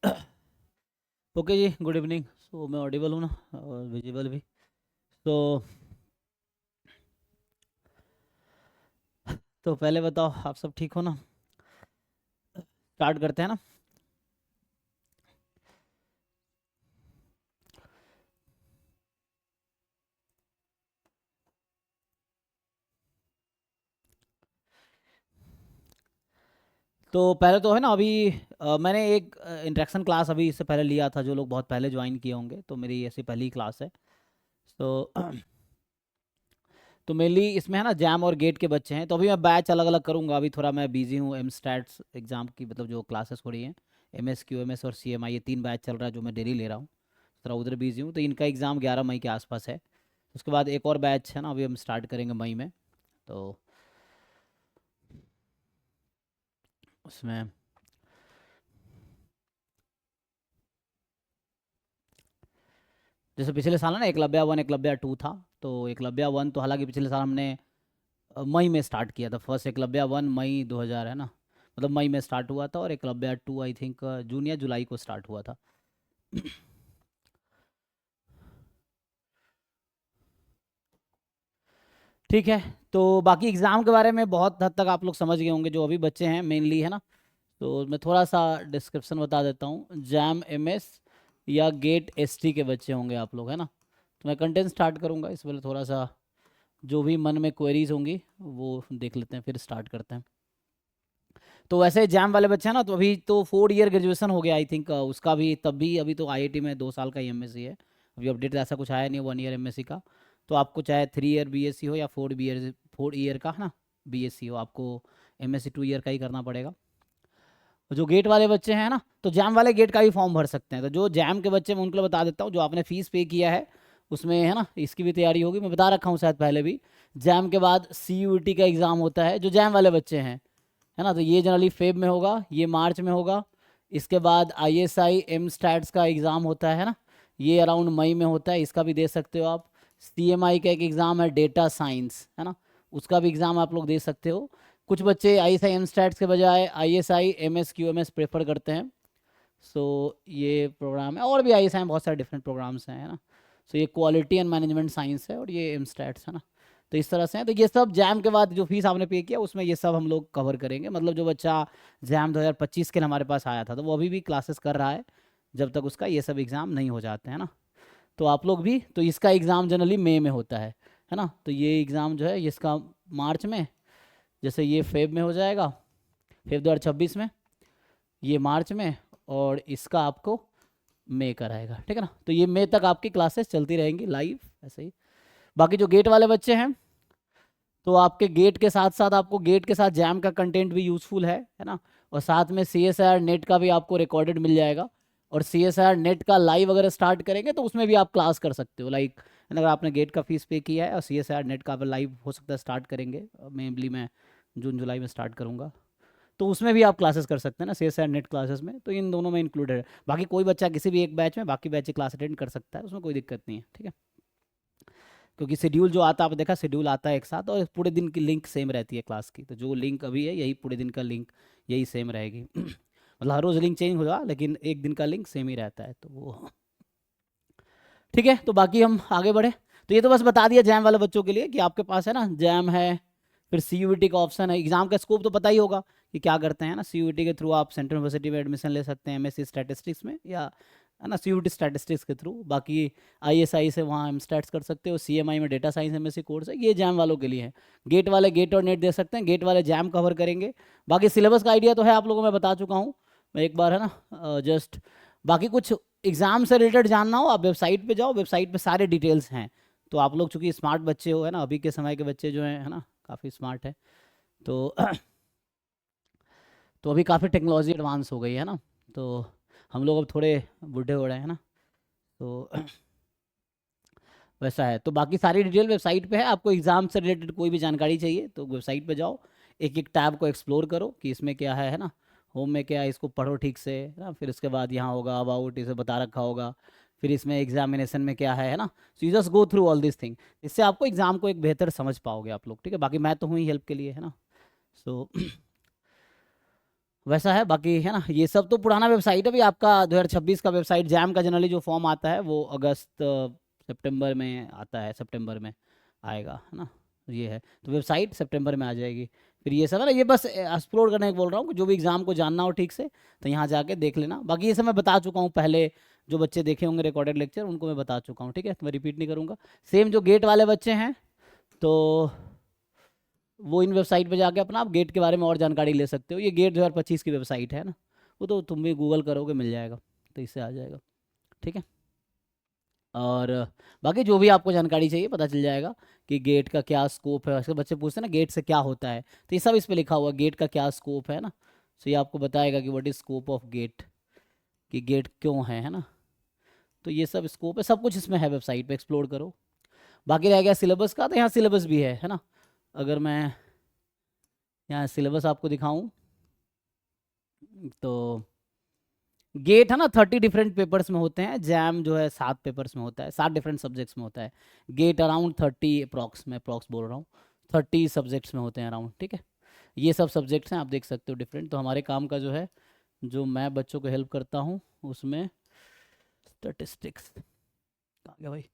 Okay जी, good evening. सो मैं Audible हूँ ना, और विजिबल भी। तो पहले बताओ, आप सब ठीक हो ना? स्टार्ट करते हैं ना। तो पहले तो है ना, अभी मैंने एक इंट्रैक्शन क्लास अभी इससे पहले लिया था, जो लोग बहुत पहले ज्वाइन किए होंगे, तो मेरी ऐसी पहली क्लास है। तो तो मेनली इसमें है ना, जैम और गेट के बच्चे हैं। तो अभी मैं बैच अलग अलग करूँगा। अभी थोड़ा मैं बिजी हूँ, एम स्टैट्स एग्ज़ाम की, मतलब जो क्लासेस हो रही हैं, M S Q M S और सी एम आई, ये 3 बैच चल रहा है जो मैं डेली ले रहा हूँ। थोड़ा उधर बिजी हूँ, तो इनका एग्ज़ाम 11 मई के आसपास है। उसके बाद एक और बैच है ना, अभी हम स्टार्ट करेंगे मई में। तो उसमें जैसे पिछले साल है ना, एकलव्या 1 एकलव्या 2 था। तो एकलव्या 1 तो हालांकि पिछले साल हमने मई में स्टार्ट किया था। फर्स्ट एकलव्या 1 मई 2000 है ना, मतलब मई में स्टार्ट हुआ था, और एकलव्या 2 आई थिंक जून या जुलाई को स्टार्ट हुआ था। ठीक है। तो बाकी एग्ज़ाम के बारे में बहुत हद तक आप लोग समझ गए होंगे, जो अभी बच्चे हैं मेनली, है ना। तो मैं थोड़ा सा डिस्क्रिप्शन बता देता हूँ। जैम एम एस या गेट एस टी के बच्चे होंगे आप लोग, है ना। तो मैं कंटेंट स्टार्ट करूँगा, इस पहले थोड़ा सा जो भी मन में क्वेरीज होंगी वो देख लेते हैं, फिर स्टार्ट करते हैं। तो वैसे जैम वाले बच्चे हैं ना, तो अभी तो 4 ईयर ग्रेजुएशन हो गया आई थिंक, उसका भी तब भी अभी तो आईआईटी में 2 साल का ही एमएससी है। अभी अपडेट ऐसा कुछ आया नहीं 1 ईयर एमएससी का। तो आपको चाहे 3 ईयर बीएससी हो या 4 ईयर का, है ना, बीएससी हो, आपको एमएससी 2 ईयर का ही करना पड़ेगा। जो गेट वाले बच्चे हैं ना, तो जैम वाले गेट का भी फॉर्म भर सकते हैं। तो जो जैम के बच्चे, मैं उनको बता देता हूँ, जो आपने फीस पे किया है उसमें, है ना, इसकी भी तैयारी होगी। मैं बता रखा हूँ शायद पहले भी। जैम के बाद सीयूईटी का एग्ज़ाम होता है, जो जैम वाले बच्चे हैं, है ना। तो ये जनरली फेब में होगा, ये मार्च में होगा। इसके बाद आईएसआई एम स्टैट्स का एग्ज़ाम होता है ना, ये अराउंड मई में होता है, इसका भी दे सकते हो आप। सीएमआई का एक एग्ज़ाम है डेटा साइंस, है ना, उसका भी एग्ज़ाम आप लोग दे सकते हो। कुछ बच्चे आईएसआई एम स्टैट्स के बजाय ISI M S Q M S prefer करते हैं। सो ये प्रोग्राम है, और भी आईएसआई में बहुत सारे डिफरेंट प्रोग्राम्स हैं, है ना। सो ये क्वालिटी एंड मैनेजमेंट साइंस है, और ये एम स्टैट्स, है ना। तो इस तरह से है। तो ये सब जैम के बाद जो फीस आपने पे किया, उसमें ये सब हम लोग कवर करेंगे। मतलब जो बच्चा जैम 2025 के लिए हमारे पास आया था, तो वो अभी भी क्लासेस कर रहा है, जब तक उसका ये सब एग्ज़ाम नहीं हो जाते हैं ना। तो आप लोग भी, तो इसका एग्ज़ाम जनरली मई में होता है ना। तो ये एग्ज़ाम जो है, ये इसका मार्च में, जैसे ये फेब में हो जाएगा, फेब 2026 में, ये मार्च में, और इसका आपको मई का रहेगा, ठीक है ना। तो ये मई तक आपकी क्लासेस चलती रहेंगी लाइव, ऐसे ही। बाकी जो गेट वाले बच्चे हैं, तो आपके गेट के साथ साथ, आपको गेट के साथ जैम का कंटेंट भी यूज़फुल है ना। और साथ में C S I R NET का भी आपको रिकॉर्डेड मिल जाएगा। और C S I R NET का लाइव अगर स्टार्ट करेंगे, तो उसमें भी आप क्लास कर सकते हो, लाइक अगर आपने गेट का फीस पे किया है, और C S I R NET का लाइव हो सकता है स्टार्ट करेंगे, मेनली मैं जून जुलाई में स्टार्ट करूँगा। तो उसमें भी आप क्लासेस कर सकते हैं ना, C S I R NET classes में। तो इन दोनों में इंक्लूडेड है। बाकी कोई बच्चा किसी भी एक बैच में बाकी बैच की क्लास अटेंड कर सकता है, उसमें कोई दिक्कत नहीं है, ठीक है। क्योंकि शेड्यूल जो आता है, आप देखा, शेड्यूल आता है एक साथ, और पूरे दिन की लिंक सेम रहती है क्लास की। तो जो लिंक अभी है, यही पूरे दिन का लिंक यही सेम रहेगी। मतलब हर रोज़ लिंक चेंज होगा, लेकिन एक दिन का लिंक सेम ही रहता है, तो वो ठीक है। तो बाकी हम आगे बढ़े। तो ये तो बस बता दिया जैम वाले बच्चों के लिए, कि आपके पास है ना जैम है, फिर सीयूईटी का ऑप्शन है। एग्जाम का स्कोप तो पता ही होगा कि क्या करते हैं ना। सीयूईटी के थ्रू आप सेंट्रल यूनिवर्सिटी में एडमिशन ले सकते हैं, एमएससी स्टैटिस्टिक्स में, या है ना, सीयूईटी स्टैटिस्टिक्स के थ्रू। बाकी आईएसआई से वहाँ एम स्टैट्स कर सकते हो। सीएमआई में डेटा साइंस एमएससी कोर्स है, ये जैम वालों के लिए है। गेट वाले गेट और नेट दे सकते हैं, गेट वाले जैम कवर करेंगे। बाकी सिलेबस का आइडिया तो है आप लोगों को, मैं बता चुका हूँ। मैं एक बार, है ना, जस्ट बाकी कुछ एग्जाम से रिलेटेड जानना हो, आप वेबसाइट पे जाओ, वेबसाइट पे सारे डिटेल्स हैं। तो आप लोग चूंकि स्मार्ट बच्चे हो, है ना, अभी के समय के बच्चे जो हैं, है ना, काफ़ी स्मार्ट है। तो तो अभी काफ़ी टेक्नोलॉजी एडवांस हो गई है ना। तो हम लोग अब थोड़े बूढ़े हो रहे हैं ना। तो वैसा है। तो बाकी सारी डिटेल वेबसाइट पे है। आपको एग्ज़ाम से रिलेटेड कोई भी जानकारी चाहिए, तो वेबसाइट पे जाओ, एक एक टैब को एक्सप्लोर करो कि इसमें क्या है ना। होम में क्या है, इसको पढ़ो ठीक से, है ना। फिर उसके बाद यहाँ होगा अबाउट, इसे बता रखा होगा। फिर इसमें एग्जामिनेशन में क्या है ना। So you just go through all this thing. इससे आपको एग्ज़ाम को एक बेहतर समझ पाओगे आप लोग, ठीक है। बाकी मैं तो हूँ ही हेल्प के लिए, है ना। सो वैसा है। बाकी है ना, ये सब तो पुराना वेबसाइट है। अभी आपका 2026 का वेबसाइट जैम का जनरली जो फॉर्म आता है वो अगस्त सितंबर में आता है, सितंबर में आएगा, है ना। ये है, तो वेबसाइट सितंबर में आ जाएगी। फिर ये सब है ना, ये बस एक्सप्लोर करने को बोल रहा हूँ कि जो भी एग्ज़ाम को जानना हो ठीक से तो यहाँ जाके देख लेना। बाकी ये सब मैं बता चुका हूँ पहले, जो बच्चे देखे होंगे रिकॉर्डेड लेक्चर उनको मैं बता चुका हूँ, ठीक है, तो मैं रिपीट नहीं करूँगा। सेम जो गेट वाले बच्चे हैं तो वो इन वेबसाइट पे जाके अपना आप गेट के बारे में और जानकारी ले सकते हो। ये गेट 2025 की वेबसाइट है ना, वो तो तुम भी गूगल करोगे मिल जाएगा, तो इससे आ जाएगा, ठीक है। और बाकी जो भी आपको जानकारी चाहिए पता चल जाएगा कि गेट का क्या स्कोप है। ऐसे बच्चे पूछते हैं ना गेट से क्या होता है, तो ये सब इस पे लिखा हुआ, गेट का क्या स्कोप है ना। तो ये आपको बताएगा कि what is scope of GATE, कि गेट क्यों है ना। तो ये सब स्कोप है, सब कुछ इसमें है, वेबसाइट पे एक्सप्लोर करो। बाकी रह गया सिलेबस का, तो यहाँ सिलेबस भी है ना। अगर मैं यहाँ सिलेबस आपको दिखाऊं तो गेट है ना 30 डिफरेंट पेपर्स में होते हैं, जैम जो है 7 पेपर्स में होता है, 7 डिफरेंट सब्जेक्ट्स में होता है। गेट अराउंड 30 अप्रॉक्स, मैं अप्रॉक्स बोल रहा हूँ, 30 सब्जेक्ट्स में होते हैं अराउंड, ठीक है। ये सब सब्जेक्ट्स हैं, आप देख सकते हो डिफरेंट। तो हमारे काम का जो है, जो मैं बच्चों को हेल्प करता हूँ उसमें स्टैटिस्टिक्स कहाँ गया भाई,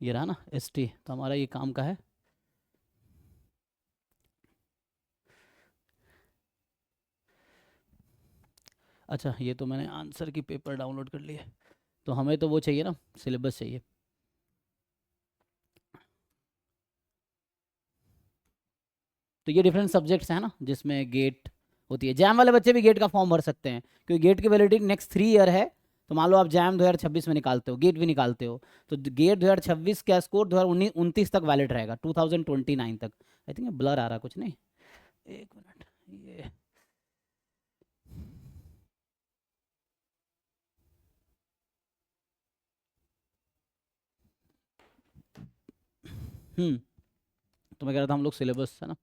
ये रहा ना ST, तो हमारा ये काम का है। अच्छा, ये तो मैंने आंसर की पेपर डाउनलोड कर लिए, तो हमें तो वो चाहिए ना, सिलेबस चाहिए। तो ये डिफरेंट सब्जेक्ट्स हैं ना जिसमें गेट होती है। जैम वाले बच्चे भी गेट का फॉर्म भर सकते हैं, क्योंकि गेट की वैलिडिटी नेक्स्ट 3 ईयर है। तो मान लो आप जैम 2026 में निकालते हो, गेट भी निकालते हो, तो गेट 2026 का स्कोर 2029 तक वैलिड रहेगा, 2029 तक। आई थिंक ब्लर आ रहा कुछ नहीं, एक मिनट, ये तो मैं कह रहा था हम लोग सिलेबस है ना,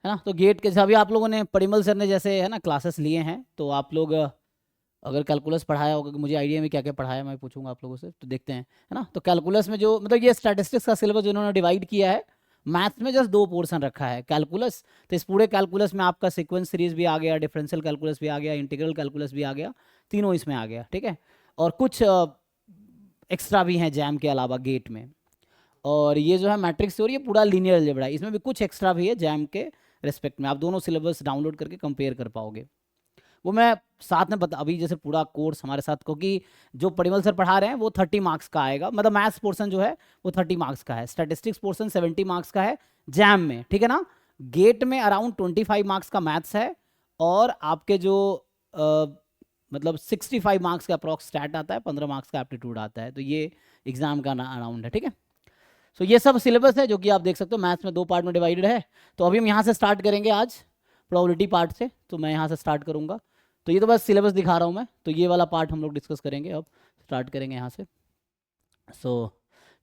है ना। तो गेट के सभी आप लोगों ने, परिमल सर ने जैसे है ना क्लासेस लिए हैं, तो आप लोग अगर कैलकुलस पढ़ाया होगा, कि मुझे आइडिया में क्या क्या पढ़ाया मैं पूछूंगा आप लोगों से, तो देखते हैं, है ना। तो कैलकुलस में जो मतलब ये स्टैटिस्टिक्स का सिलेबस जो इन्होंने डिवाइड किया है, मैथ्स में जस्ट 2 पोर्शन रखा है कैलकुलस। तो इस पूरे कैलकुलस में आपका सीक्वेंस सीरीज भी आ गया, डिफरेंशियल कैलकुलस भी आ गया, इंटीग्रल कैलकुलस भी आ गया, तीनों इसमें आ गया, ठीक है। और कुछ एक्स्ट्रा भी हैं जैम के अलावा गेट में। और ये जो है मैट्रिक्स थ्योरी, ये पूरा लीनियर अलजेब्रा है, इसमें भी कुछ एक्स्ट्रा भी है जैम के रिस्पेक्ट में। आप दोनों सिलेबस डाउनलोड करके कंपेयर कर पाओगे। वो मैं साथ में बता, अभी जैसे पूरा कोर्स हमारे साथ, क्योंकि जो परिमल सर पढ़ा रहे हैं वो 30 मार्क्स का आएगा, मतलब मैथ्स पोर्शन जो है वो 30 मार्क्स का है, स्टैटिस्टिक्स पोर्शन 70 मार्क्स का है जैम में, ठीक है ना। गेट में अराउंड 25 मार्क्स का मैथ्स है, और आपके जो मतलब 65 मार्क्स का अप्रॉक्स स्टैट आता है, 15 मार्क्स का एप्टीट्यूड आता है। तो ये एग्जाम का अराउंड है, ठीक है। सो ये सब सिलेबस है जो कि आप देख सकते हो, मैथ्स में 2 पार्ट में डिवाइडेड है। तो अभी हम यहाँ से स्टार्ट करेंगे आज प्रोबेबिलिटी पार्ट से, तो मैं यहाँ से स्टार्ट करूँगा। तो ये तो बस सिलेबस दिखा रहा हूँ मैं, तो ये वाला पार्ट हम लोग डिस्कस करेंगे, अब स्टार्ट करेंगे यहाँ से।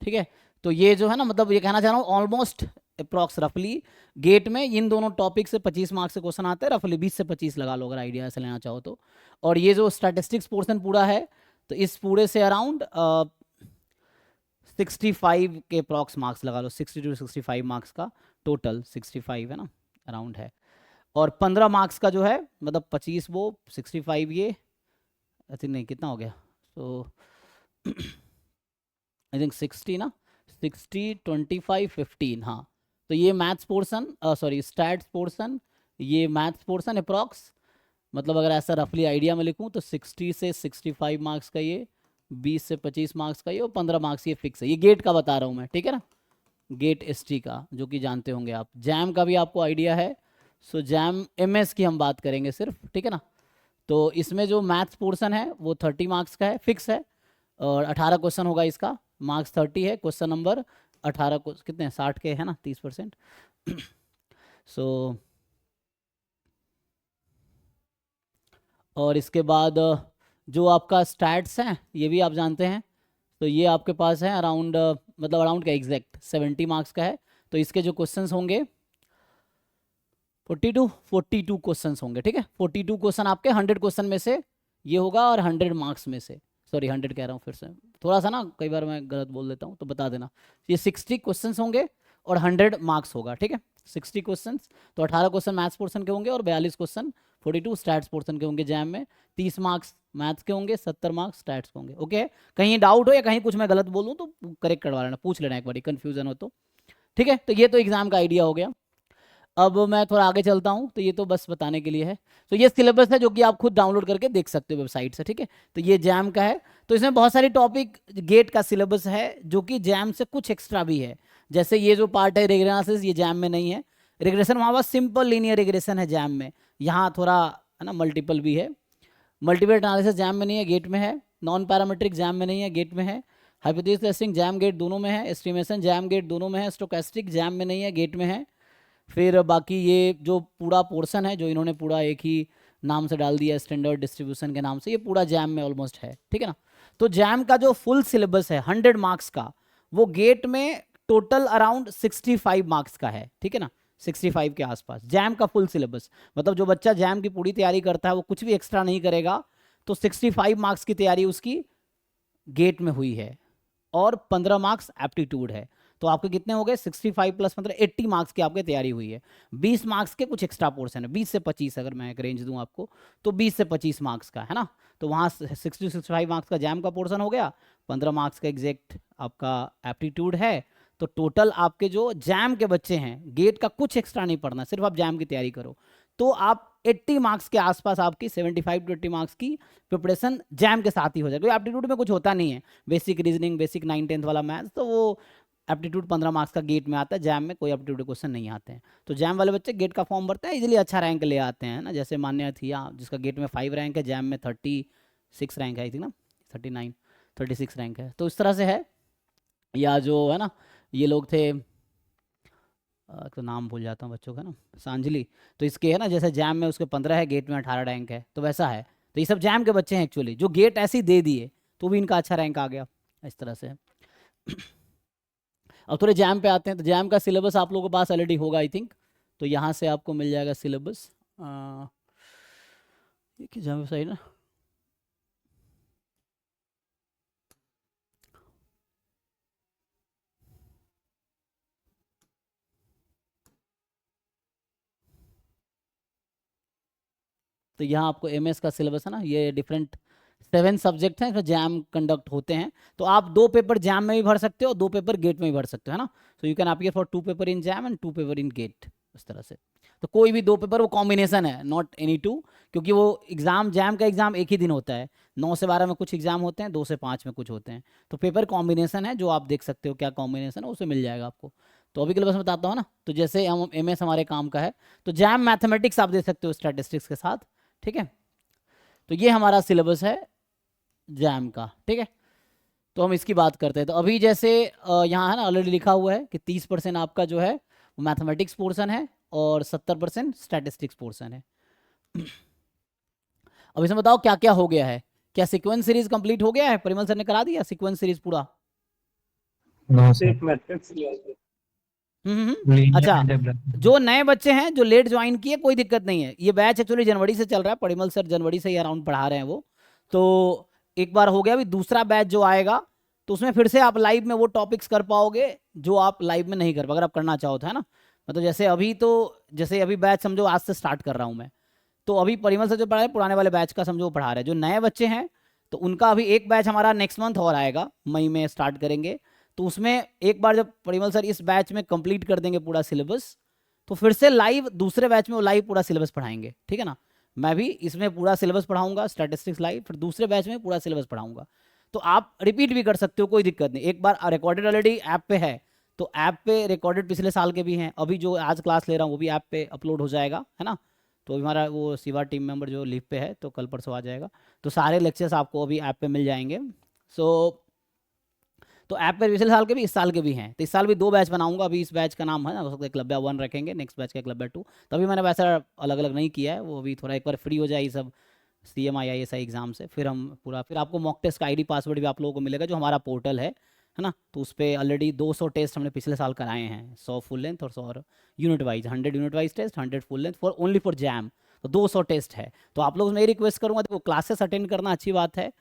ठीक है। तो ये जो है ना, मतलब ये कहना चाह रहा हूँ ऑलमोस्ट अप्रॉक्स रफली गेट में इन दोनों टॉपिक से 25 मार्क्स से क्वेश्चन आते हैं, रफली 20 से 25 लगा लो अगर आइडिया ऐसे लेना चाहो तो। और ये जो स्टैटिस्टिक्स पोर्शन पूरा है, तो इस पूरे से अराउंड 65 के अप्रॉक्स मार्क्स लगा लो, 60 to 65 मार्क्स का टोटल 65 है ना अराउंड है। और 15 मार्क्स का जो है, मतलब 25 वो 65 ये, आई थिंक नहीं कितना हो गया, तो आई थिंक 60 ना, 60 25 15, हाँ। तो ये maths portion, sorry stats portion, ये मैथ्स पोर्सन अप्रॉक्स, मतलब अगर ऐसा रफली आइडिया में लिखूं तो 60 से 65 मार्क्स का ये, 20 से 25 मार्क्स का ये, और 15 मार्क्स ये फिक्स है। ये गेट का बता रहा हूँ मैं, ठीक है ना, गेट ST का, जो कि जानते होंगे आप। जैम का भी आपको आइडिया है, सो जैम MS की हम बात करेंगे सिर्फ, ठीक है ना। तो इसमें जो मैथ्स पोर्शन है वो 30 मार्क्स का है, फिक्स है, और 18 क्वेश्चन होगा इसका, मार्क्स 30 है, क्वेश्चन नंबर 18 को कितने 60 के है ना, 30%। सो और इसके बाद जो आपका स्टैट्स हैं ये भी आप जानते हैं, तो ये आपके पास है अराउंड, मतलब अराउंड का एग्जैक्ट 70 मार्क्स का है। तो इसके जो क्वेश्चंस होंगे 42 क्वेश्चंस होंगे, ठीक है। 42 क्वेश्चन आपके 100 क्वेश्चन में से ये होगा, और 100 मार्क्स में से, सॉरी 100 कह रहा हूँ फिर से, थोड़ा सा ना कई बार मैं गलत बोल देता हूँ तो बता देना। ये 60 क्वेश्चंस होंगे, और 100 मार्क्स होगा, ठीक है। 60 क्वेश्चन, तो 18 क्वेश्चन मैथ्स पोर्शन के होंगे और 42 क्वेश्चन 42 स्टैट्स पोर्शन के होंगे जैम में। 30 मार्क्स मैथ्स के होंगे, 70 मार्क्स स्टैट्स के होंगे, ओके। कहीं डाउट हो या कहीं कुछ मैं गलत बोलूँ तो करेक्ट करवा लेना, पूछ लेना एक बार कंफ्यूजन हो तो, ठीक है। तो ये तो एग्जाम का आइडिया हो गया। अब मैं थोड़ा आगे चलता हूँ, तो ये तो बस बताने के लिए है। तो ये सिलेबस है जो कि आप खुद डाउनलोड करके देख सकते हो वेबसाइट से, ठीक है। तो ये जैम का है, तो इसमें बहुत सारी टॉपिक गेट का सिलेबस है जो कि जैम से कुछ एक्स्ट्रा भी है। जैसे ये जो पार्ट है रिग्रेशन, ये जैम में नहीं है। रिग्रेशन वहाँ बस सिंपल लीनियर रिग्रेशन है जैम में, यहाँ थोड़ा है ना मल्टीपल भी है। मल्टीपल एनालिसिस जैम में नहीं है, गेट में है। नॉन पैरामीट्रिक जैम में नहीं है, गेट में है। हाइपोथेसिस टेस्टिंग जैम गेट दोनों में है। एस्टिमेशन जैम गेट दोनों में है। स्टोकेस्टिक जैम में नहीं है, गेट में है। फिर बाकी ये जो पूरा पोर्शन है जो इन्होंने पूरा एक ही नाम से डाल दिया स्टैंडर्ड डिस्ट्रीब्यूशन के नाम से, ये पूरा जैम में ऑलमोस्ट है, ठीक है ना। तो जैम का जो फुल सिलेबस है 100 मार्क्स का, वो गेट में टोटल अराउंड 65 मार्क्स का है, ठीक है ना। 65 के आसपास जैम का फुल सिलेबस, मतलब जो बच्चा जैम की पूरी तैयारी करता है वो कुछ भी एक्स्ट्रा नहीं करेगा तो 65 मार्क्स की तैयारी उसकी गेट में हुई है, और 15 मार्क्स एप्टीट्यूड है। तो आपके कितने हो गए 65 प्लस 15 80 मार्क्स की आपकी तैयारी हुई है। 20 मार्क्स के कुछ एक्स्ट्रा पोर्शन है, 20 से 25 अगर मैं एक रेंज दूं आपको तो 20 से 25 मार्क्स का है ना। तो वहाँ 65 मार्क्स का जैम का पोर्शन हो गया, 15 मार्क्स का एग्जैक्ट आपका एप्टीट्यूड है। तो टोटल आपके जो जैम के बच्चे हैं, गेट का कुछ एक्स्ट्रा नहीं पढ़ना, सिर्फ आप जैम की तैयारी करो, तो आप 80 मार्क्स के आसपास आपकी 75 टू 80 मार्क्स की प्रिपरेशन जैम के साथ ही हो जाएगी। एप्टीट्यूड में कुछ होता नहीं है, बेसिक रीजनिंग, बेसिक 9-10 वाला मैथ्स, तो वो एप्टीट्यूड 15 मार्क्स का गेट में आता है, जैम में कोई एप्टीट्यूड क्वेश्चन नहीं आते हैं। तो जैम वाले बच्चे गेट का फॉर्म भरते हैं, इजीली अच्छा रैंक ले आते हैं ना। जैसे मान्या थी जिसका गेट में 5 रैंक है, जैम में 36 रैंक है थी ना, 39 36 रैंक है, तो इस तरह से है। या जो है ना ये लोग थे, तो नाम भूल जाता हूँ बच्चों का ना, सांजलि, तो इसके है ना जैसे जैम में उसके 15 है, गेट में 18 रैंक है, तो वैसा है। तो ये सब जैम के बच्चे हैं एक्चुअली, जो गेट ऐसे ही दे दिए तो भी इनका अच्छा रैंक आ गया, इस तरह से। अब थोड़े जैम पे आते हैं, तो जैम का सिलेबस आप लोगों के पास ऑलरेडी होगा आई थिंक, तो यहाँ से आपको मिल जाएगा सिलेबस। ये कि जैम वेबसाइट ना, तो यहाँ आपको एमएस का सिलेबस है ना, ये डिफरेंट 7 सब्जेक्ट हैं जो जैम कंडक्ट होते हैं। तो आप 2 पेपर जैम में भी भर सकते हो, 2 पेपर गेट में भी भर सकते हो, है ना। So you can appear for 2 paper in JAM and 2 paper in GATE, इस तरह से। तो कोई भी 2 पेपर, वो कॉम्बिनेशन है, नॉट एनी 2, क्योंकि वो एग्जाम जैम का एग्जाम एक ही दिन होता है, 9 से 12 में कुछ एग्जाम होते हैं, 2 से 5 में कुछ होते हैं। तो पेपर कॉम्बिनेशन है, जो आप देख सकते हो क्या कॉम्बिनेशन है, उसे मिल जाएगा आपको। तो अभी के लिए बस बताता हूँ ना, तो जैसे हम एमएस हमारे काम का है, तो जैम मैथमेटिक्स आप देख सकते हो स्टैटिस्टिक्स के साथ, ठीक है। तो ये हमारा सिलेबस है जैम का, ठीक है। तो हम इसकी बात करते हैं। तो अभी जैसे यहाँ है ना ऑलरेडी लिखा हुआ है कि 30% आपका जो है वो मैथमेटिक्स पोर्शन है और 70% स्टैटिस्टिक्स पोर्शन है। अब इसमें बताओ क्या क्या हो गया है। क्या सीक्वेंस सीरीज कंप्लीट हो गया है? परिमल सर ने करा दिया सीक्वेंस सीरीज पूरा? सिर्फ मैट्रिक्स अच्छा, जो नए बच्चे हैं जो लेट ज्वाइन किए, कोई दिक्कत नहीं है, ये बैच एक्चुअली जनवरी से चल रहा है, परिमल सर जनवरी से ही अराउंड पढ़ा रहे हैं वो। तो एक बार हो गया, अभी दूसरा बैच जो आएगा तो उसमें फिर से आप लाइव में वो टॉपिक्स कर पाओगे जो आप लाइव में नहीं कर पाओगे, अगर आप करना चाहो तो, है ना। मतलब जैसे अभी तो, जैसे अभी बैच समझो आज से स्टार्ट कर रहा हूँ मैं, तो अभी परिमल सर जो पढ़ा रहे पुराने वाले बैच का समझो पढ़ा रहे हैं। जो नए बच्चे हैं तो उनका अभी एक बैच हमारा नेक्स्ट मंथ और आएगा, मई में स्टार्ट करेंगे। तो उसमें एक बार जब परिमल सर इस बैच में कंप्लीट कर देंगे पूरा सिलेबस, तो फिर से लाइव दूसरे बैच में वो लाइव पूरा सिलेबस पढ़ाएंगे, ठीक है ना। मैं भी इसमें पूरा सिलेबस पढ़ाऊंगा स्टैटिस्टिक्स लाइव, फिर दूसरे बैच में पूरा सिलेबस पढ़ाऊंगा। तो आप रिपीट भी कर सकते हो, कोई दिक्कत नहीं। एक बार रिकॉर्डेड ऑलरेडी ऐप पे है, तो ऐप पे रिकॉर्डेड पिछले साल के भी हैं, अभी जो आज क्लास ले रहा हूँ वो भी ऐप पे अपलोड हो जाएगा, है ना। तो अभी हमारा वो सिवा टीम मेंबर जो लीव पे है, तो कल परसों आ जाएगा, तो सारे लेक्चर्स आपको अभी ऐप पे मिल जाएंगे। तो ऐप पे पिछले साल के भी इस साल के भी हैं, तो इस साल भी 2 बैच बनाऊंगा। अभी इस बैच का नाम है ना, हो सकता है क्लबिया 1 रखेंगे, नेक्स्ट बैच का क्लबिया 2। तभी मैंने वैसा अलग अलग नहीं किया है, वो अभी थोड़ा एक बार फ्री हो जाए ये सब CMI ISI एग्जाम से, फिर हम पूरा, फिर आपको मॉक टेस्ट का ID पासवर्ड भी आप लोगों को मिलेगा, जो हमारा पोर्टल है ना। तो उस पर ऑलरेडी 200 टेस्ट हमने पिछले साल कराए हैं, 100 फुल लेंथ और 100 unit wise, 100 unit wise test, 100 full length for only for JAM. तो 200 टेस्ट है। तो आप लोग मैं रिक्वेस्ट करूँगा, देखो क्लासेस अटेंड करना अच्छी बात है,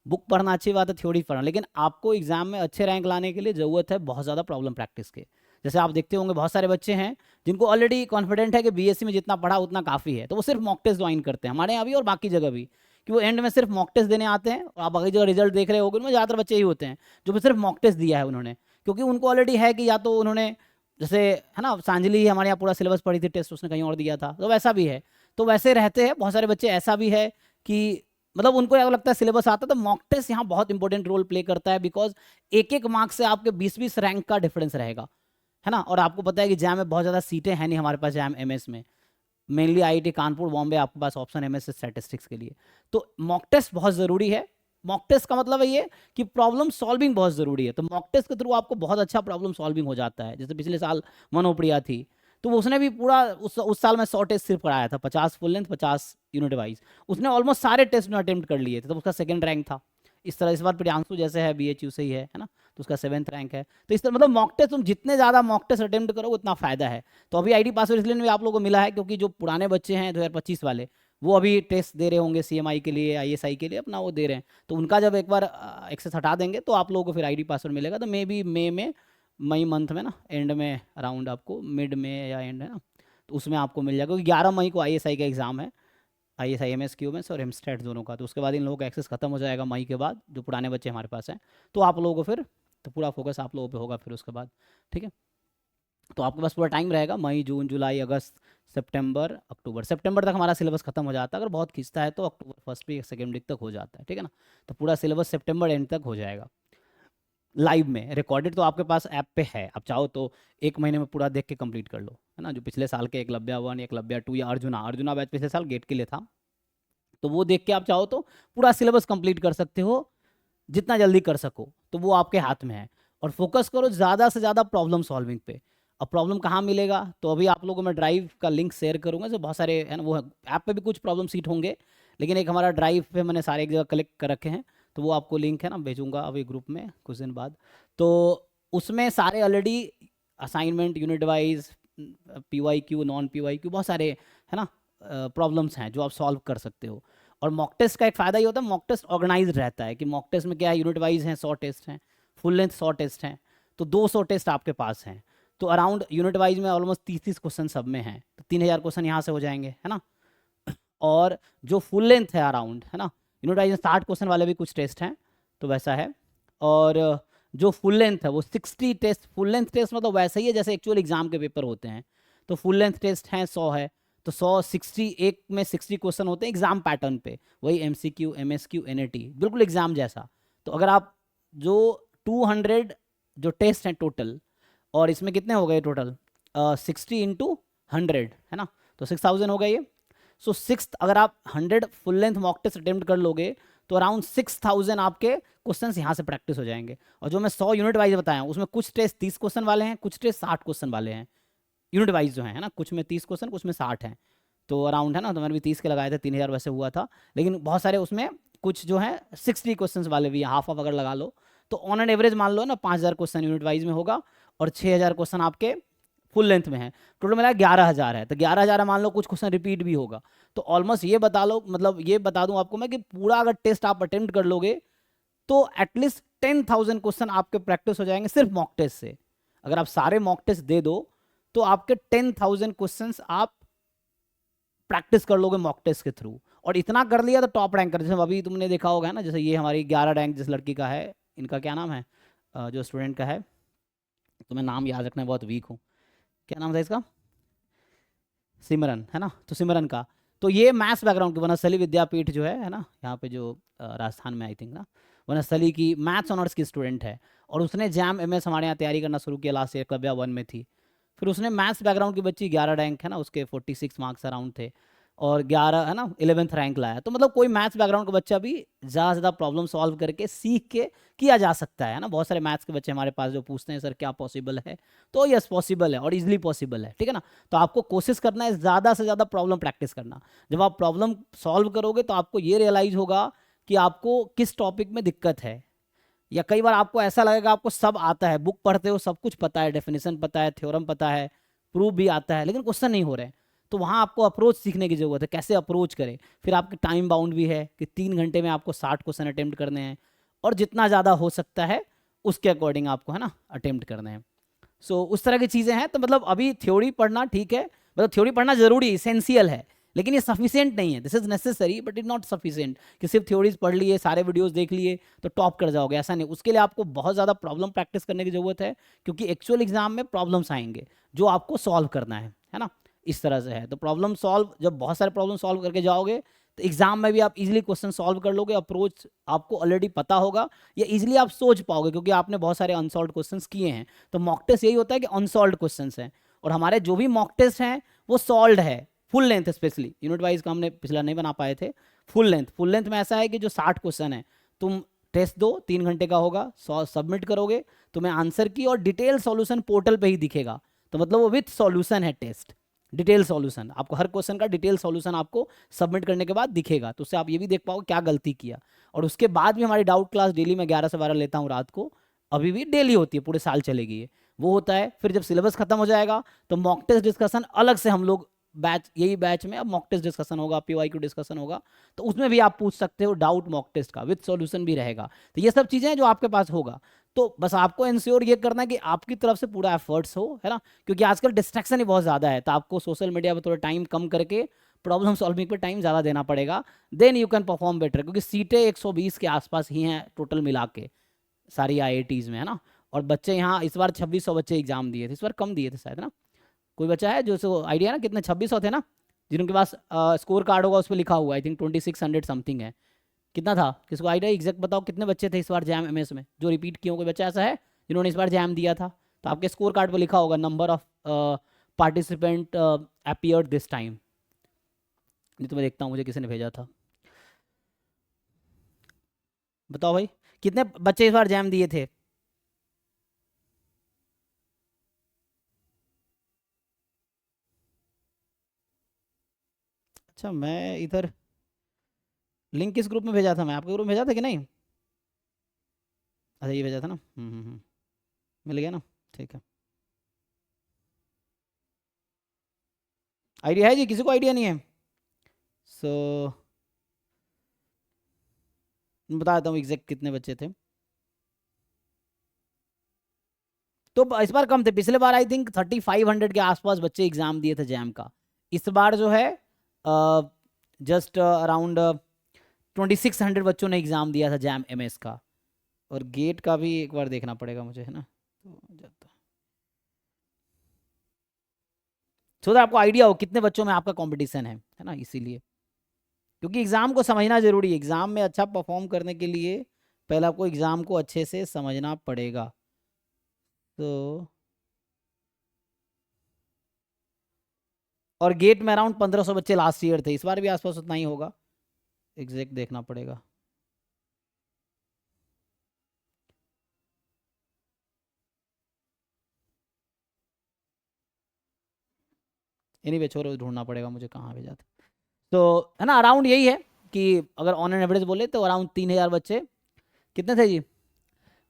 बुक पढ़ना अच्छी बात है, थ्योरी पढ़ना, लेकिन आपको एग्जाम में अच्छे रैंक लाने के लिए ज़रूरत है बहुत ज़्यादा प्रॉब्लम प्रैक्टिस के। जैसे आप देखते होंगे बहुत सारे बच्चे हैं जिनको ऑलरेडी कॉन्फिडेंट है कि बीएससी में जितना पढ़ा उतना काफ़ी है, तो वो सिर्फ मॉक टेस्ट ज्वाइन करते हैं, हमारे यहाँ भी और बाकी जगह भी, कि वो एंड में सिर्फ मॉक टेस्ट देने आते हैं। और आप बाकी जगह रिजल्ट देख रहे होगे, उनमें ज़्यादातर बच्चे ही होते हैं जो भी सिर्फ मॉक टेस्ट दिया है उन्होंने, क्योंकि उनको ऑलरेडी है कि या तो उन्होंने, जैसे है ना सांजलि हमारे यहाँ पूरा सिलेबस पढ़ी थी, टेस्ट उसने कहीं और दिया था, तो वैसा भी है। तो वैसे रहते हैं बहुत सारे बच्चे, ऐसा भी है कि मतलब उनको क्या लगता है सिलेबस आता है, तो मॉक टेस्ट यहाँ बहुत इंपॉर्टेंट रोल प्ले करता है, बिकॉज एक एक मार्क्स से आपके 20-20 रैंक का डिफरेंस रहेगा, है ना। और आपको पता है कि जैम में बहुत ज़्यादा सीटें हैं नहीं हमारे पास, जैम एमएस में मेनली आईआईटी कानपुर बॉम्बे आपके पास ऑप्शन एमएस स्टैटिस्टिक्स के लिए। तो मॉक टेस्ट बहुत ज़रूरी है। मॉक टेस्ट का मतलब है ये कि प्रॉब्लम सॉल्विंग बहुत ज़रूरी है, तो मॉक टेस्ट के थ्रू आपको बहुत अच्छा प्रॉब्लम सॉल्विंग हो जाता है। जैसे पिछले साल मनोप्रिया थी, तो उसने भी पूरा उस साल में 100 टेस्ट सिर्फ कराया था, 50 फुल लेंथ 50 यूनिट वाइज, उसने ऑलमोस्ट सारे टेस्ट में अटेम्प्ट कर लिए थे, तो उसका सेकंड रैंक था। इस तरह इस बार प्रियांशु जैसे है बीएचयू से ही है ना, तो उसका 7th रैंक है। तो इस तरह मतलब मॉक टेस्ट तुम जितने ज़्यादा मॉक टेस्ट अटेम्प्ट करो उतना फ़ायदा है। तो अभी आईडी पासवर्ड इसलिए भी आप लोगों को मिला है क्योंकि जो पुराने बच्चे हैं 2025 वाले, वो अभी टेस्ट दे रहे होंगे सीएमआई के लिए, आईएसआई के लिए अपना वो दे रहे हैं, तो उनका जब एक बार एक्सेस हटा देंगे तो आप लोगों को फिर आईडी पासवर्ड मिलेगा। तो मे बी मई मंथ में ना, एंड में अराउंड आपको मिड में या एंड है ना, तो उसमें आपको मिल जाएगा, क्योंकि 11 मई को आईएसआई का एग्ज़ाम है, आईएसआई एमएस क्यूएमएस और एमस्टेट दोनों का। तो उसके बाद इन लोगों का एक्सेस खत्म हो जाएगा मई के बाद, जो पुराने बच्चे हमारे पास हैं, तो आप लोगों को फिर तो पूरा फोकस आप लोगों पे होगा फिर उसके बाद, ठीक है। तो आपके पास पूरा टाइम रहेगा, मई जून जुलाई अगस्त सितंबर अक्टूबर, सितंबर तक हमारा सिलेबस खत्म हो जाता है। अगर बहुत खींचता है तो October first week second week तक हो जाता है, ठीक है ना। तो पूरा सिलेबस सितंबर एंड तक हो जाएगा लाइव में। रिकॉर्डेड तो आपके पास ऐप पे है, आप चाहो तो एक महीने में पूरा देख के कंप्लीट कर लो, है ना। जो पिछले साल के एकलव्य 1 एकलव्य 2 या अर्जुना बैच पिछले साल गेट के लिए था, तो वो देख के आप चाहो तो पूरा सिलेबस कंप्लीट कर सकते हो, जितना जल्दी कर सको, तो वो आपके हाथ में है। और फोकस करो ज़्यादा से ज़्यादा प्रॉब्लम सॉल्विंग पे। अब प्रॉब्लम कहाँ मिलेगा, तो अभी आप लोगों को मैं ड्राइव का लिंक शेयर करूँगा, जो बहुत सारे है ना, वो ऐप पे भी कुछ प्रॉब्लम सीट होंगे, लेकिन एक हमारा ड्राइव पे मैंने सारे एक जगह कलेक्ट कर रखे हैं, तो वो आपको लिंक है ना भेजूंगा अभी ग्रुप में कुछ दिन बाद। तो उसमें सारे already assignment unit wise, PYQ non PYQ बहुत सारे है ना प्रॉब्लम्स हैं जो आप सॉल्व कर सकते हो। और मॉक टेस्ट का एक फ़ायदा ये होता है, मॉक टेस्ट ऑर्गेनाइज रहता है कि मॉक टेस्ट में क्या है, यूनिट वाइज हैं 100 टेस्ट हैं, फुल लेंथ 100 टेस्ट हैं, तो 200 टेस्ट आपके पास हैं। तो अराउंड यूनिट वाइज में ऑलमोस्ट 30-30 क्वेश्चन सब में हैं, तो 3000 क्वेश्चन यहाँ से हो जाएंगे, है ना। और जो फुल लेंथ है अराउंड, है ना, यूनिट वाइज में 60 क्वेश्चन वाले भी कुछ टेस्ट हैं, तो वैसा है। और जो फुल लेंथ है वो 60 टेस्ट, फुल लेंथ टेस्ट मतलब वैसा ही है जैसे एक्चुअल एग्जाम के पेपर होते हैं। तो फुल लेंथ टेस्ट हैं 100 है, तो 100 60 एक में 60 क्वेश्चन होते हैं एग्जाम पैटर्न पे, वही एमसीक्यू एमएसक्यू एनएटी बिल्कुल एग्जाम जैसा। तो अगर आप जो 200 जो टेस्ट हैं टोटल, और इसमें कितने हो गए टोटल 60 इंटू 100 है ना, तो 6000 हो गए ये। सो 6 अगर आप 100 full length mock test attempt कर लोगे तो अराउंड 6000 आपके क्वेश्चंस यहाँ से प्रैक्टिस हो जाएंगे। और जो मैं 100 यूनिट वाइज बताया हूँ उसमें कुछ टेस्ट 30 क्वेश्चन वाले हैं, कुछ टेस्ट 60 क्वेश्चन वाले हैं, यूनिट वाइज जो है ना, कुछ में 30 क्वेश्चन कुछ में 60 हैं, तो अराउंड है ना। तो मैंने भी 30 के लगाए थे, 3000 वैसे हुआ था, लेकिन बहुत सारे उसमें कुछ जो है 60 क्वेश्चन वाले भी, हाफ ऑफ अगर लगा लो तो ऑन एन एवरेज मान लो ना 5000 क्वेश्चन यूनिट वाइज में होगा, और 6000 क्वेश्चन आपके फुल लेंथ में है। टोटल मिला 11000 है, तो 11000 मान लो कुछ क्वेश्चन रिपीट भी होगा, तो ऑलमोस्ट ये बता लो, मतलब ये बता दूं आपको मैं कि पूरा अगर टेस्ट आप अटेम्प्ट कर लोगे तो एटलीस्ट 10,000 क्वेश्चन आपके प्रैक्टिस हो जाएंगे सिर्फ मॉक टेस्ट से। अगर आप सारे मॉक टेस्ट दे दो तो आपके 10,000 क्वेश्चंस आप प्रैक्टिस कर लोगे मॉक टेस्ट के थ्रू, और इतना कर लिया तो टॉप रैंक कर। जैसे अभी तुमने देखा होगा ना, जैसे ये हमारी 11 रैंक जिस लड़की का है, इनका क्या नाम है जो स्टूडेंट का है, तो मैं नाम याद रखना बहुत वीक हूँ, क्या नाम था इसका, सिमरन है ना। तो सिमरन का तो ये मैथ्स बैकग्राउंड की, वनस्थली विद्यापीठ जो है ना यहाँ पे जो राजस्थान में आई थिंक ना, वनस्थली की मैथ्स ऑनर्स की स्टूडेंट है, और उसने जैम एमएस हमारे यहाँ तैयारी करना शुरू किया, लास्ट ईयर क्लब्या 1 में थी। फिर उसने मैथ्स बैकग्राउंड की बच्ची 11 रैंक है ना, उसके 46 मार्क्स अराउंड थे, और 11 है ना 11th रैंक लाया। तो मतलब कोई मैथ्स बैकग्राउंड का बच्चा भी ज़्यादा से ज़्यादा प्रॉब्लम सॉल्व करके सीख के किया जा सकता है ना। बहुत सारे मैथ्स के बच्चे हमारे पास जो पूछते हैं सर क्या पॉसिबल है, तो यस पॉसिबल है और इजीली पॉसिबल है, ठीक है ना। तो आपको कोशिश करना है ज़्यादा से ज़्यादा प्रॉब्लम प्रैक्टिस करना। जब आप प्रॉब्लम सॉल्व करोगे तो आपको ये रियलाइज़ होगा कि आपको किस टॉपिक में दिक्कत है, या कई बार आपको ऐसा लगेगा आपको सब आता है, बुक पढ़ते हो सब कुछ पता है, डेफिनेशन पता है, थ्योरम पता है, प्रूफ भी आता है, लेकिन क्वेश्चन नहीं हो रहे हैं। तो वहाँ आपको अप्रोच सीखने की ज़रूरत है, कैसे अप्रोच करें। फिर आपके टाइम बाउंड भी है कि 3 घंटे में आपको 60 क्वेश्चन अटेम्प्ट करने हैं, और जितना ज़्यादा हो सकता है उसके अकॉर्डिंग आपको है ना अटेम्प्ट करने हैं। सो उस तरह की चीज़ें हैं। तो मतलब अभी थ्योरी पढ़ना ठीक है, मतलब थ्योरी पढ़ना जरूरी इसेंशियल है, लेकिन ये सफिशिएंट नहीं है। This is necessary but it not sufficient कि सिर्फ थ्योरीज पढ़ लिए, सारे वीडियोस देख लिए तो टॉप कर जाओगे, ऐसा नहीं। उसके लिए आपको बहुत ज़्यादा प्रॉब्लम प्रैक्टिस करने की ज़रूरत है, क्योंकि एक्चुअल एग्जाम में प्रॉब्लम्स आएंगे जो आपको सॉल्व करना है ना। इस तरह से है। तो प्रॉब्लम सॉल्व, जब बहुत सारे प्रॉब्लम सॉल्व करके जाओगे तो एग्जाम में भी आप इजीली क्वेश्चन सॉल्व कर लोगे, अप्रोच आपको ऑलरेडी पता होगा, या इजीली आप सोच पाओगे क्योंकि आपने बहुत सारे अनसॉल्व क्वेश्चंस किए हैं। तो मॉक टेस्ट यही होता है कि अनसॉल्व क्वेश्चंस हैं, और हमारे जो भी मॉक टेस्ट हैं वो सॉल्व है, full length, specially unit wise का हमने पिछला नहीं बना पाए थे। फुल लेंथ में ऐसा है कि जो 60 क्वेश्चन है, तुम टेस्ट दो, 3 घंटे का होगा, सबमिट करोगे, तुम्हें आंसर की और डिटेल सॉल्यूशन पोर्टल पे ही दिखेगा। तो मतलब वो विथ सॉल्यूशन है टेस्ट, डिटेल सॉल्यूशन, आपको हर क्वेश्चन का डिटेल सॉल्यूशन आपको सबमिट करने के बाद दिखेगा। तो उससे आप ये भी देख पाओगे क्या गलती किया। और उसके बाद भी हमारी डाउट क्लास डेली में 11 से 12 लेता हूँ रात को, अभी भी डेली होती है, पूरे साल चलेगी ये। वो होता है। फिर जब सिलेबस खत्म हो जाएगा तो मॉक टेस्ट डिस्कशन अलग से हम लोग बैच, यही बैच में अब मॉक टेस्ट डिस्कशन होगा, पीवाईक्यू डिस्कशन होगा, तो उसमें भी आप पूछ सकते हो डाउट मॉक टेस्ट का, विद सॉल्यूशन भी रहेगा। तो ये सब चीज़ें हैं जो आपके पास होगा। तो बस आपको इंश्योर ये करना है कि आपकी तरफ से पूरा एफर्ट्स हो, है ना, क्योंकि आजकल डिस्ट्रैक्शन ही बहुत ज़्यादा है। तो आपको सोशल मीडिया पर थोड़ा टाइम कम करके प्रॉब्लम सॉल्विंग पे टाइम ज़्यादा देना पड़ेगा, then you can perform better. क्योंकि सीटें 120 के आसपास ही हैं टोटल मिला के सारी आईआईटीज़ में, है ना। और बच्चे यहाँ इस बार 2600 बच्चे एग्जाम दिए थे, इस बार कम दिए थे शायद, ना। कोई बच्चा है जो सो आइडिया ना कितने, 2600 थे ना, जिनके पास स्कोर कार्ड होगा उस पर लिखा हुआ, आई थिंक 2600 समथिंग है। कितना था, किसको आइडिया एग्जैक्ट बताओ कितने बच्चे थे इस बार जैम एमएस में जो रिपीट किए हो? कोई बच्चा ऐसा है जिन्होंने इस बार जैम दिया था? तो आपके स्कोर कार्ड पर लिखा होगा number of participant appeared this time. नहीं तो मैं देखता हूँ मुझे किसी ने भेजा था। बताओ भाई, कितने बच्चे इस बार जैम दिए थे? अच्छा, मैं इधर लिंक किस ग्रुप में भेजा था? मैं आपके ग्रुप में भेजा था कि नहीं? अच्छा, ये भेजा था ना। मिल गया ना, ठीक है। आइडिया है जी, किसी को आइडिया नहीं है? सो मैं बता देता हूँ एग्जैक्ट कितने बच्चे थे। तो इस बार कम थे, पिछले बार आई थिंक 3500 के आसपास बच्चे एग्जाम दिए थे जैम का। इस बार जो है जस्ट अराउंड 2600 बच्चों ने एग्जाम दिया था जैम एमएस का। और गेट का भी एक बार देखना पड़ेगा मुझे, है ना। तो आपको आइडिया हो कितने बच्चों में आपका कंपटीशन है ना, इसीलिए। क्योंकि एग्जाम को समझना जरूरी है। एग्जाम में अच्छा परफॉर्म करने के लिए पहले आपको एग्जाम को अच्छे से समझना पड़ेगा। तो और गेट में अराउंड 1500 बच्चे लास्ट ईयर थे, इस बार भी आसपास उतना ही होगा, एग्जैक्ट देखना पड़ेगा। एनीवे छोड़ो, ढूंढना पड़ेगा मुझे कहाँ भेजा था। तो है ना, अराउंड यही है कि अगर ऑन एन एवरेज बोले तो अराउंड 3000 बच्चे। कितने थे जी?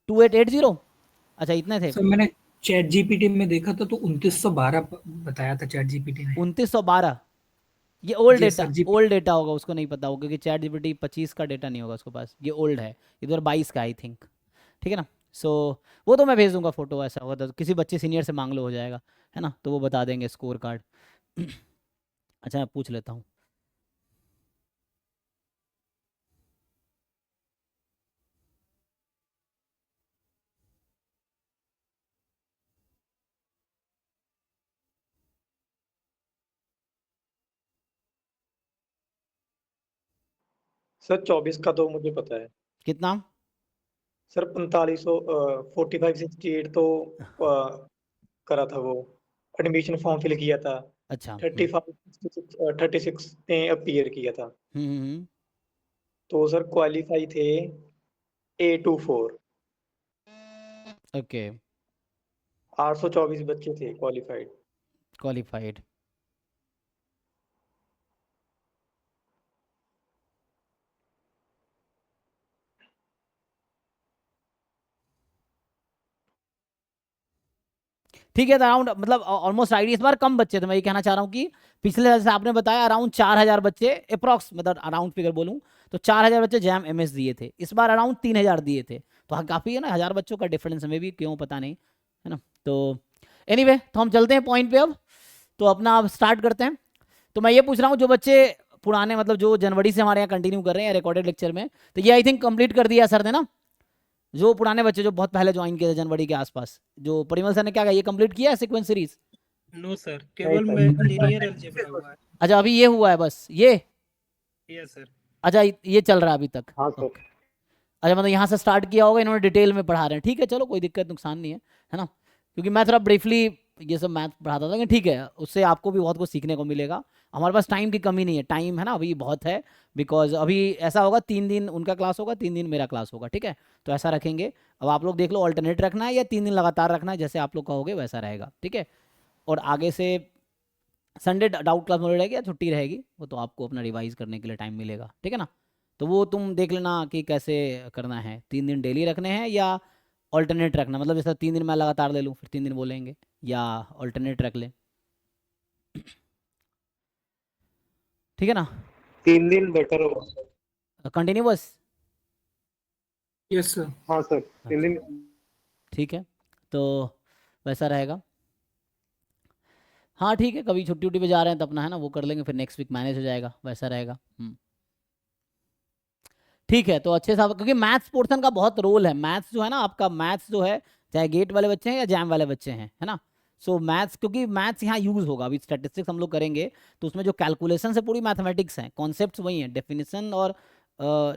2880। अच्छा, इतने थे। सर मैंने चैट जीपीटी में देखा था तो 2912 बताया था चैट जीपीटी ने। 2912? ये ओल्ड जी डेटा, सर जी। ओल्ड डेटा होगा, उसको नहीं पता होगा क्योंकि चैट जीपीटी 25 का डेटा नहीं होगा उसके पास, ये ओल्ड है, इधर 22 का आई थिंक। ठीक है ना। सो वो तो मैं भेज दूंगा फोटो, ऐसा होगा तो किसी बच्चे सीनियर से मांग लो, हो जाएगा, है ना, तो वो बता देंगे स्कोर कार्ड। अच्छा, मैं पूछ लेता हूँ। सर 24 का तो मुझे पता है। कितना? सर 4500, 4568 तो करा था वो, एडमिशन फॉर्म फिल किया था। अच्छा। 36 ने अपीयर किया था। हम्म। तो सर क्वालिफाई थे A24। ओके। 824 बच्चे थे क्वालिफाइड। क्वालिफाइड। ठीक है, तो अराउंड मतलब ऑलमोस्ट आइडिया, इस बार कम बच्चे थे। मैं ये कहना चाह रहा हूँ कि पिछले जैसे आपने बताया अराउंड 4000 बच्चे अप्रॉक्स, मतलब अराउंड फिगर बोलूँ तो 4000 बच्चे जैम एमएस दिए थे, इस बार अराउंड 3000 दिए थे। तो हाँ, काफ़ी है ना, 1000 बच्चों का डिफरेंस में भी, क्यों पता नहीं, है ना। तो एनीवे तो हम चलते हैं पॉइंट पे अब। तो अपना अब स्टार्ट करते हैं। तो मैं ये पूछ रहा हूँ जो बच्चे पुराने मतलब जो जनवरी से हमारे यहाँ कंटिन्यू कर रहे हैं रिकॉर्डेड लेक्चर में, तो ये आई थिंक कंप्लीट कर दिया सर ने ना। जो पुराने बच्चे जो बहुत पहले ज्वाइन किए थे जनवरी के आसपास, जो परिमल सर ने क्या कहा, ये कंप्लीट किया है सीक्वेंस सीरीज? नो सर, केवल सर। मैं लीनियर अलजेब्रा हुआ है। अच्छा अभी ये हुआ है बस ये? Yes sir. अच्छा ये चल रहा है अभी तक? हाँ सर। ओके। अच्छा मतलब यहाँ से स्टार्ट किया होगा, इन्होंने डिटेल में पढ़ा रहे हैं, ठीक है चलो कोई दिक्कत नुकसान नहीं है ना। क्योंकि मैं थोड़ा ब्रीफली ये सब मैथ पढ़ाता था, लेकिन ठीक है उससे आपको भी बहुत कुछ सीखने को मिलेगा। हमारे पास टाइम की कमी नहीं है, टाइम है ना अभी बहुत है। बिकॉज अभी ऐसा होगा 3 दिन उनका क्लास होगा, 3 दिन मेरा क्लास होगा, ठीक है। तो ऐसा रखेंगे। अब आप लोग देख लो ऑल्टरनेट रखना है या 3 दिन लगातार रखना है, जैसे आप लोग कहोगे वैसा रहेगा, ठीक है। और आगे से संडे डाउट क्लास में रहेगी या छुट्टी रहेगी, वो तो आपको अपना रिवाइज करने के लिए टाइम मिलेगा, ठीक है ना। तो वो तुम देख लेना कि कैसे करना है, 3 दिन डेली रखने हैं या ऑल्टरनेट रखना, मतलब जैसे 3 दिन मैं लगातार ले लूँ फिर 3 दिन बोलेंगे, या ऑल्टरनेट रख लें, ठीक है ना। 3 दिन बेटर होगा। कंटिन्यूअस? Yes sir. हाँ सर, 3 दिन। ठीक है तो वैसा रहेगा। हाँ ठीक है, कभी छुट्टी उट्टी पे जा रहे हैं तो अपना है ना वो कर लेंगे, फिर नेक्स्ट वीक मैनेज हो जाएगा, वैसा रहेगा। ठीक है तो अच्छे साहब, क्योंकि मैथ्स पोर्शन का बहुत रोल है। मैथ्स जो है ना आपका, मैथ्स जो है चाहे गेट वाले बच्चे हैं या जैम वाले बच्चे हैं, है ना। सो मैथ्स, क्योंकि मैथ्स यहाँ यूज होगा, अभी स्टैटिस्टिक्स हम लोग करेंगे तो उसमें जो कैलकुलेशन है पूरी मैथमेटिक्स हैं, कॉन्सेप्ट्स वही हैं, डेफिनेशन और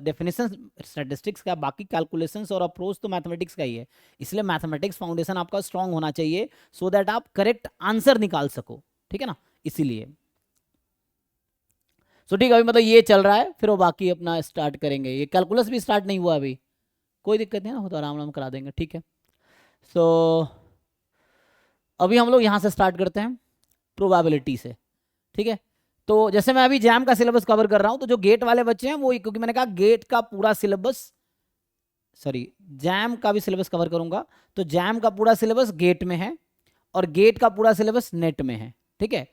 डेफिनेशन स्टैटिस्टिक्स का, बाकी कैलकुलेशंस और अप्रोच तो मैथमेटिक्स का ही है। इसलिए मैथमेटिक्स फाउंडेशन आपका स्ट्रांग होना चाहिए सो दैट आप करेक्ट आंसर निकाल सको, ठीक है ना, इसीलिए। सो ठीक है, अभी मतलब ये चल रहा है, फिर वो बाकी अपना स्टार्ट करेंगे। ये कैलकुलस भी स्टार्ट नहीं हुआ अभी, कोई दिक्कत नहीं है ना, वो तो आराम आराम करा देंगे, ठीक है। सो अभी हम लोग यहाँ से स्टार्ट करते हैं प्रोबेबिलिटी से, ठीक है। तो जैसे मैं अभी जैम का सिलेबस कवर कर रहा हूँ, तो जो गेट वाले बच्चे हैं वो, क्योंकि मैंने कहा गेट का पूरा सिलेबस, सॉरी जैम का भी सिलेबस कवर करूंगा, तो जैम का पूरा सिलेबस गेट में है और गेट का पूरा सिलेबस नेट में है, ठीक है।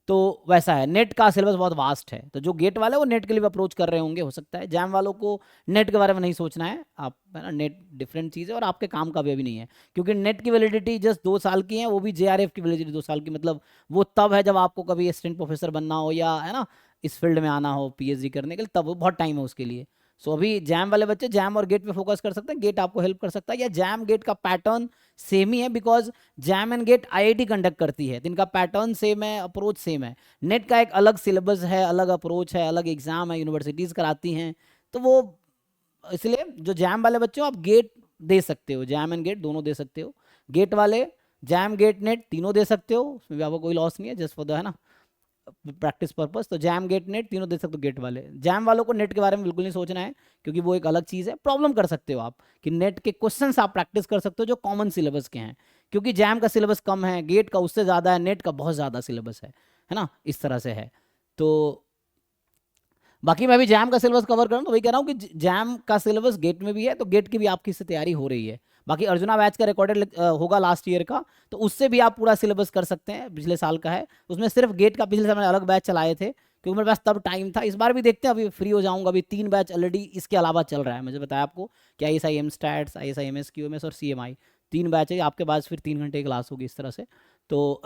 तो वैसा है, नेट का सिलेबस बहुत वास्ट है, तो जो गेट वाले वो नेट के लिए अप्रोच कर रहे होंगे, हो सकता है जैम वालों को नेट के बारे में नहीं सोचना है आप, है ना। नेट डिफरेंट चीज़ है और आपके काम का भी अभी नहीं है, क्योंकि नेट की वैलिडिटी जस्ट 2 साल की है, वो भी जेआरएफ की वैलिडिटी 2 साल की, मतलब वो तब है जब आपको कभी असिस्टेंट प्रोफेसर बनना हो या है ना इस फील्ड में आना हो पीएचडी करने के लिए, तब वो बहुत टाइम है उसके लिए। सो अभी जैम वाले बच्चे जैम और गेट पे फोकस कर सकते हैं, गेट आपको हेल्प कर सकता है, या जैम गेट का पैटर्न सेम ही है, because JAM and GATE IIT conduct करती है, तो इनका पैटर्न सेम है, अप्रोच सेम है। नेट का एक अलग सिलेबस है, अलग अप्रोच है, अलग एग्जाम है, यूनिवर्सिटीज़ कराती हैं, तो वो इसलिए जो जैम वाले बच्चे हो आप गेट दे सकते हो, जैम एंड गेट दोनों दे सकते हो। गेट वाले जैम गेट नेट तीनों दे सकते हो, उसमें भी आपको कोई लॉस नहीं है, जस्ट फॉर द है ना प्रैक्टिस पर्पस। तो जैम गेट नेट तीनों दे सकते हो गेट वाले। जैम वालों को नेट के बारे में बिल्कुल नहीं सोचना है, क्योंकि वो एक अलग चीज़ है। प्रॉब्लम कर सकते हो आप कि नेट के क्वेश्चंस आप प्रैक्टिस कर सकते हो जो कॉमन सिलेबस के हैं, क्योंकि जैम का सिलेबस कम है, गेट का उससे ज़्यादा है, नेट का बहुत ज़्यादा सिलेबस है ना, इस तरह से है। तो बाकी मैं भी जैम का सिलेबस कवर कर रहा हूँ, तो वही कह रहा हूँ कि जैम का सिलेबस गेट में भी है, तो गेट की भी आपकी इससे तैयारी हो रही है। बाकी अर्जुना बैच का रिकॉर्डेड होगा लास्ट ईयर का, तो उससे भी आप पूरा सिलेबस कर सकते हैं, पिछले साल का है। उसमें सिर्फ गेट का पिछले साल अलग बैच चलाए थे, क्योंकि मेरे पास तब टाइम था। इस बार भी देखते हैं, अभी फ्री हो जाऊंगा, अभी 3 बैच ऑलरेडी इसके अलावा चल रहा है। मुझे बताया आपको कि ISI MStats, ISI MS QMS और CMI 3 बैच है आपके पास, फिर 3 घंटे की क्लास होगी इस तरह से। तो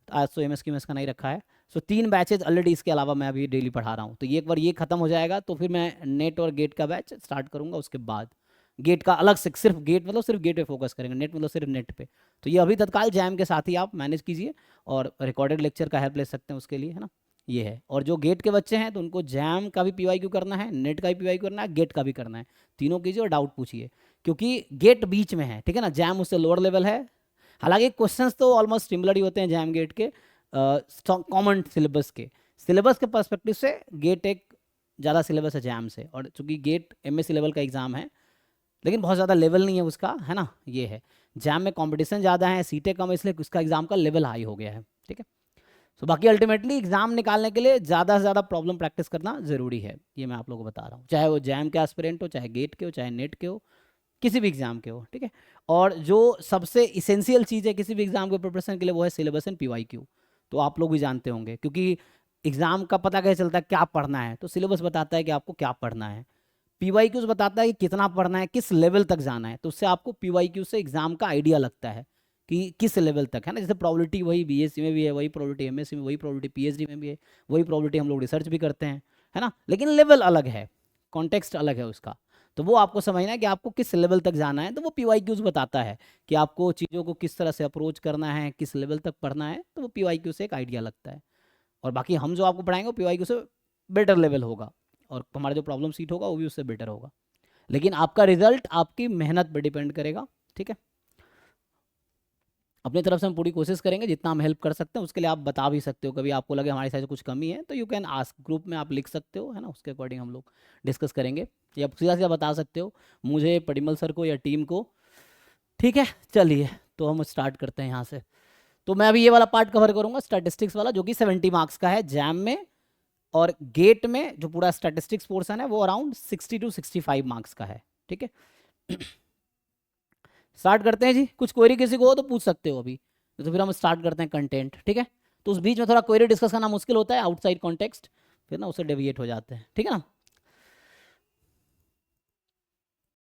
आज तो MS QMS का नहीं रखा है। सो 3 बैचेज ऑलरेडी इसके अलावा मैं अभी डेली पढ़ा रहा हूँ। तो ये एक बार ये खत्म हो जाएगा तो फिर मैं नेट और गेट का बैच स्टार्ट करूँगा। उसके बाद गेट का अलग से, सिर्फ गेट मतलब सिर्फ गेट पे फोकस करेंगे, नेट मतलब सिर्फ नेट पे। तो ये अभी तत्काल जैम के साथ ही आप मैनेज कीजिए, और रिकॉर्डेड लेक्चर का हेल्प ले सकते हैं उसके लिए, है ना। ये है। और जो गेट के बच्चे हैं तो उनको जैम का भी PYQ करना है, नेट का भी PYQ करना है, गेट का भी करना है। तीनों कीजिए और डाउट पूछिए, क्योंकि गेट बीच में है, ठीक है ना, जैम उससे लोअर लेवल है। हालांकि क्वेश्चंस तो ऑलमोस्ट सिमिलर ही होते हैं जैम गेट के, कॉमन सिलेबस के पर्सपेक्टिव से गेट एक ज़्यादा सिलेबस है जैम से। और चूंकि गेट MSc लेवल का एग्ज़ाम है, लेकिन बहुत ज़्यादा लेवल नहीं है उसका, है ना, ये है। जैम में कंपटीशन ज़्यादा है, सीटें कम है, इसलिए उसका एग्ज़ाम का लेवल हाई हो गया है, ठीक है। सो बाकी अल्टीमेटली एग्ज़ाम निकालने के लिए ज़्यादा से ज़्यादा प्रॉब्लम प्रैक्टिस करना ज़रूरी है, ये मैं आप लोगों को बता रहा हूँ। चाहे वो जैम के एस्पिरेंट हो, चाहे गेट के हो, चाहे नेट के हो, किसी भी एग्ज़ाम के हो, ठीक है। और जो सबसे इसेंशियल चीज़ है किसी भी एग्ज़ाम के प्रिपरेशन के लिए, वो है सिलेबस एंड PYQ। तो आप लोग भी जानते होंगे, क्योंकि एग्ज़ाम का पता कैसे चलता है क्या पढ़ना है, तो सिलेबस बताता है कि आपको क्या पढ़ना है, PYQ बताता है कि कितना पढ़ना है, किस लेवल तक जाना है। तो उससे आपको PYQ से एग्ज़ाम का आइडिया लगता है कि किस लेवल तक है ना। जैसे प्रोबेबिलिटी वही बीएससी में भी है, वही प्रोबेबिलिटी एमएससी में, वही प्रोबेबिलिटी पीएचडी में भी है, वही प्रोबेबिलिटी हम लोग रिसर्च भी करते हैं, है ना, लेकिन लेवल अलग है, कॉन्टेक्स्ट अलग है उसका। तो वो आपको समझना है कि आपको किस लेवल तक जाना है। तो वो पीवाईक्यूज बताता है कि आपको चीज़ों को किस तरह से अप्रोच करना है, किस लेवल तक पढ़ना है, तो वो पीवाईक्यू से एक आइडिया लगता है। और बाकी हम जो आपको पढ़ाएंगे वो पीवाईक्यू से बेटर लेवल होगा, और हमारा जो प्रॉब्लम सीट होगा वो भी उससे बेटर होगा। लेकिन आपका रिजल्ट आपकी मेहनत पे डिपेंड करेगा, ठीक है। अपनी तरफ से हम पूरी कोशिश करेंगे, जितना हम हेल्प कर सकते हैं। उसके लिए आप बता भी सकते हो, कभी आपको लगे हमारी साइड से कुछ कमी है तो यू कैन आस्क, ग्रुप में आप लिख सकते हो, है ना, उसके अकॉर्डिंग हम लोग डिस्कस करेंगे। या सीधा सीधा बता सकते हो मुझे, परिमल सर को या टीम को, ठीक है। चलिए तो हम स्टार्ट करते हैं यहाँ से। तो मैं अभी ये वाला पार्ट कवर करूंगा, स्टैटिस्टिक्स वाला, जो कि 70 मार्क्स का है जैम में, और गेट में जो पूरा स्टैटिस्टिक्स पोर्शन है वो अराउंड 60 to 65 मार्क्स का है, ठीक है। स्टार्ट करते हैं जी। कुछ क्वेरी किसी को हो तो पूछ सकते हो अभी, तो फिर हम स्टार्ट करते हैं कंटेंट, ठीक है। तो उस बीच में थोड़ा क्वेरी डिस्कस करना मुश्किल होता है आउटसाइड कॉन्टेक्स्ट, फिर ना उससे डेविएट हो जाते हैं, ठीक है ना।